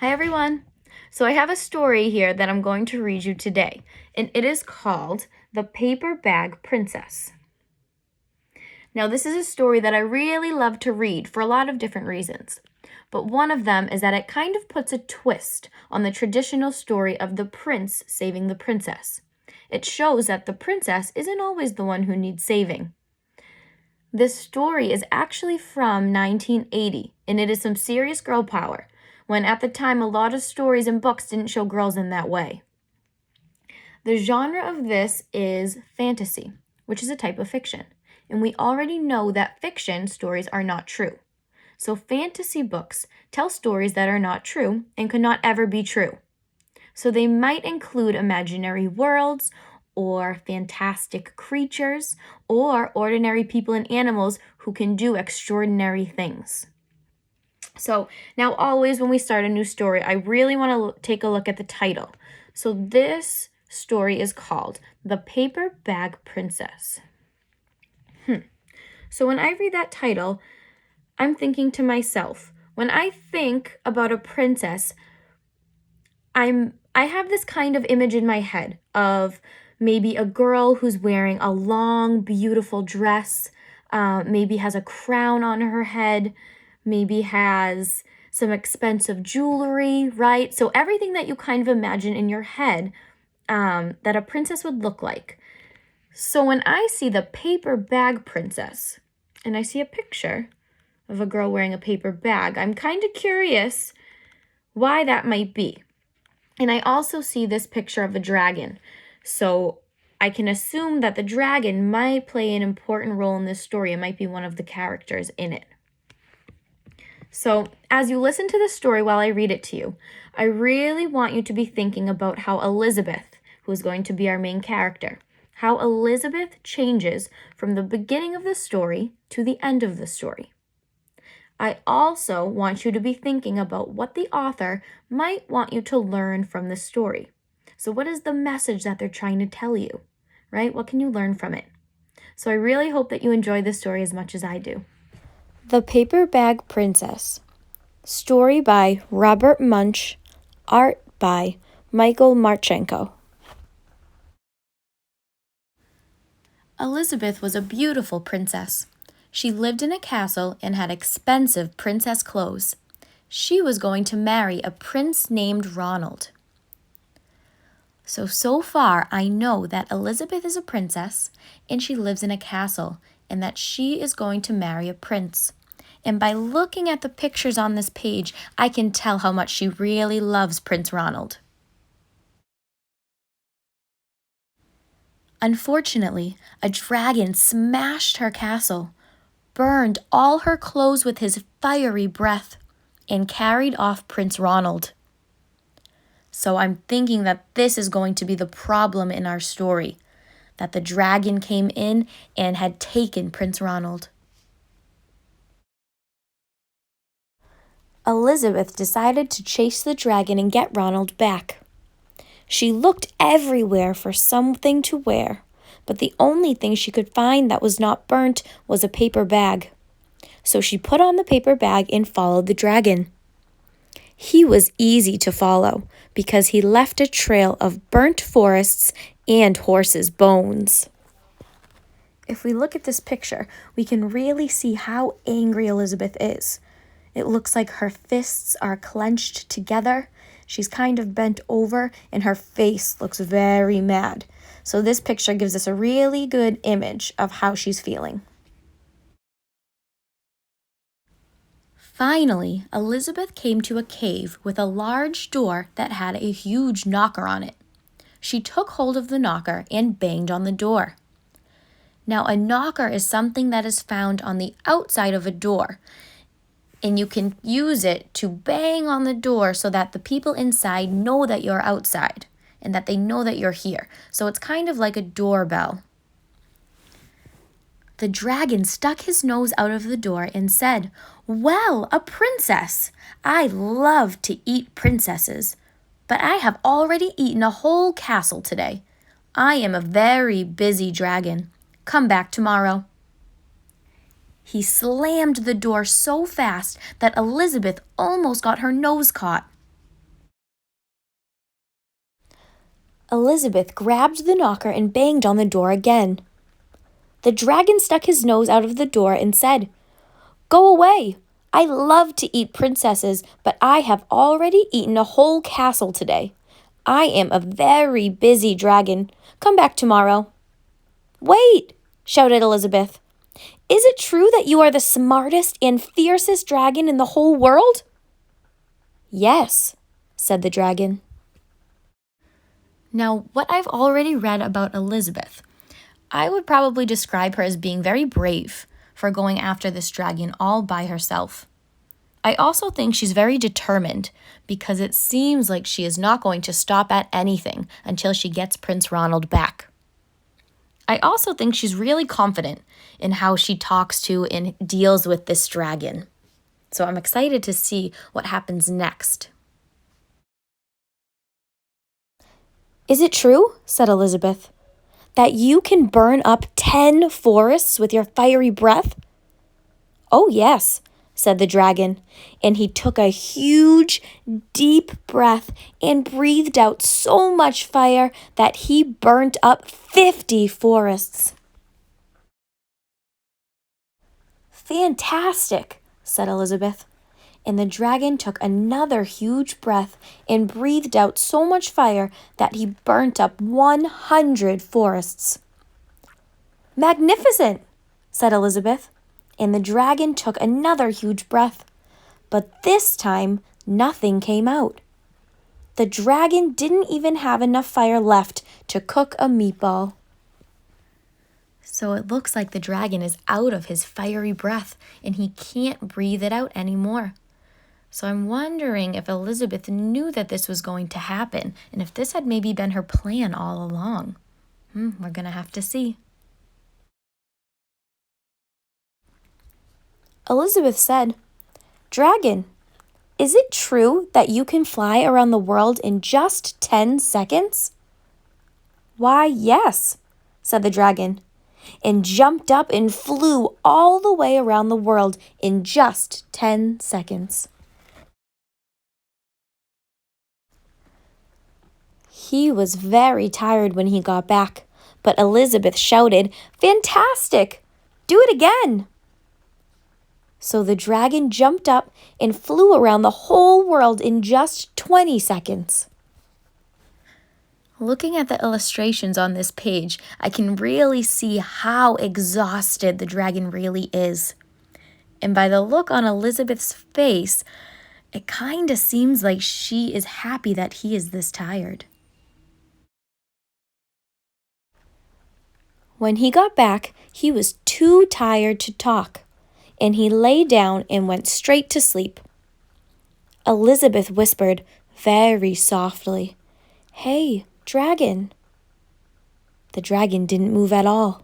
Hi everyone! So I have a story here that I'm going to read you today, and it is called The Paper Bag Princess. Now this is a story that I really love to read for a lot of different reasons, but one of them is that it kind of puts a twist on the traditional story of the prince saving the princess. It shows that the princess isn't always the one who needs saving. This story is actually from 1980, and it is some serious girl power, when at the time a lot of stories and books didn't show girls in that way. The genre of this is fantasy, which is a type of fiction, and we already know that fiction stories are not true. So fantasy books tell stories that are not true and could not ever be true. So they might include imaginary worlds, or fantastic creatures, or ordinary people and animals who can do extraordinary things. So now always when we start a new story, I really want to take a look at the title. So this story is called The Paper Bag Princess. So when I read that title, I'm thinking to myself, when I think about a princess, I have this kind of image in my head of maybe a girl who's wearing a long, beautiful dress, maybe has a crown on her head, maybe has some expensive jewelry, right? So everything that you kind of imagine in your head that a princess would look like. So when I see the paper bag princess, and I see a picture of a girl wearing a paper bag, I'm kind of curious why that might be. And I also see this picture of a dragon. So I can assume that the dragon might play an important role in this story. It might be one of the characters in it. So as you listen to the story while I read it to you, I really want you to be thinking about how Elizabeth, who is going to be our main character, how Elizabeth changes from the beginning of the story to the end of the story. I also want you to be thinking about what the author might want you to learn from the story. So what is the message that they're trying to tell you, right? What can you learn from it? So I really hope that you enjoy this story as much as I do. The Paper Bag Princess. Story by Robert Munsch. Art by Michael Marchenko. Elizabeth was a beautiful princess. She lived in a castle and had expensive princess clothes. She was going to marry a prince named Ronald. So far, I know that Elizabeth is a princess and she lives in a castle and that she is going to marry a prince. And by looking at the pictures on this page, I can tell how much she really loves Prince Ronald. Unfortunately, a dragon smashed her castle, burned all her clothes with his fiery breath, and carried off Prince Ronald. So I'm thinking that this is going to be the problem in our story, that the dragon came in and had taken Prince Ronald. Elizabeth decided to chase the dragon and get Ronald back. She looked everywhere for something to wear, but the only thing she could find that was not burnt was a paper bag. So she put on the paper bag and followed the dragon. He was easy to follow because he left a trail of burnt forests and horses' bones. If we look at this picture, we can really see how angry Elizabeth is. It looks like her fists are clenched together. She's kind of bent over and her face looks very mad. So this picture gives us a really good image of how she's feeling. Finally, Elizabeth came to a cave with a large door that had a huge knocker on it. She took hold of the knocker and banged on the door. Now, a knocker is something that is found on the outside of a door, and you can use it to bang on the door so that the people inside know that you're outside and that they know that you're here. So it's kind of like a doorbell. The dragon stuck his nose out of the door and said, "Well, a princess! I love to eat princesses, but I have already eaten a whole castle today. I am a very busy dragon. Come back tomorrow." He slammed the door so fast that Elizabeth almost got her nose caught. Elizabeth grabbed the knocker and banged on the door again. The dragon stuck his nose out of the door and said, "Go away! I love to eat princesses, but I have already eaten a whole castle today. I am a very busy dragon. Come back tomorrow." "Wait!" shouted Elizabeth. "Is it true that you are the smartest and fiercest dragon in the whole world?" "Yes," said the dragon. Now, what I've already read about Elizabeth, I would probably describe her as being very brave for going after this dragon all by herself. I also think she's very determined because it seems like she is not going to stop at anything until she gets Prince Ronald back. I also think she's really confident in how she talks to and deals with this dragon. So I'm excited to see what happens next. "Is it true," said Elizabeth, "that you can burn up 10 forests with your fiery breath?" "Oh, yes," said the dragon, and he took a huge, deep breath and breathed out so much fire that he burnt up 50 forests. "Fantastic," said Elizabeth, and the dragon took another huge breath and breathed out so much fire that he burnt up 100 forests. "Magnificent," said Elizabeth, and the dragon took another huge breath. But this time, nothing came out. The dragon didn't even have enough fire left to cook a meatball. So it looks like the dragon is out of his fiery breath and he can't breathe it out anymore. So I'm wondering if Elizabeth knew that this was going to happen and if this had maybe been her plan all along. We're going to have to see. Elizabeth said, "Dragon, is it true that you can fly around the world in just 10 seconds?" "Why, yes," said the dragon, and jumped up and flew all the way around the world in just 10 seconds. He was very tired when he got back, but Elizabeth shouted, "Fantastic! Do it again!" So the dragon jumped up and flew around the whole world in just 20 seconds. Looking at the illustrations on this page, I can really see how exhausted the dragon really is. And by the look on Elizabeth's face, it kind of seems like she is happy that he is this tired. When he got back, he was too tired to talk, and he lay down and went straight to sleep. Elizabeth whispered very softly, "Hey, dragon." The dragon didn't move at all.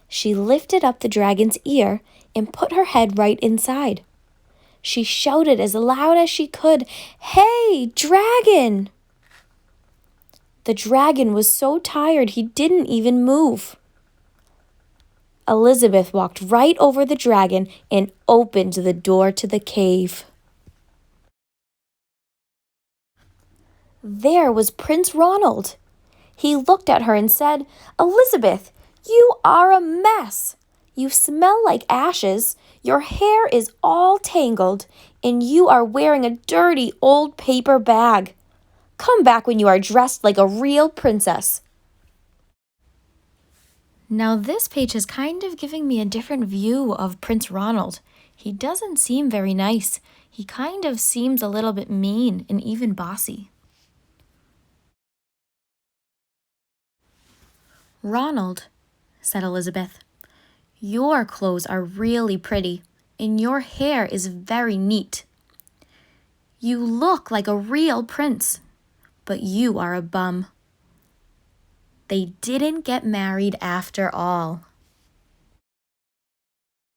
She lifted up the dragon's ear and put her head right inside. She shouted as loud as she could, "Hey, dragon!" The dragon was so tired he didn't even move. Elizabeth walked right over the dragon and opened the door to the cave. There was Prince Ronald. He looked at her and said, "Elizabeth, you are a mess. You smell like ashes, your hair is all tangled, and you are wearing a dirty old paper bag. Come back when you are dressed like a real princess." Now this page is kind of giving me a different view of Prince Ronald. He doesn't seem very nice. He kind of seems a little bit mean and even bossy. "Ronald," said Elizabeth, "your clothes are really pretty and your hair is very neat. You look like a real prince, but you are a bum." They didn't get married after all.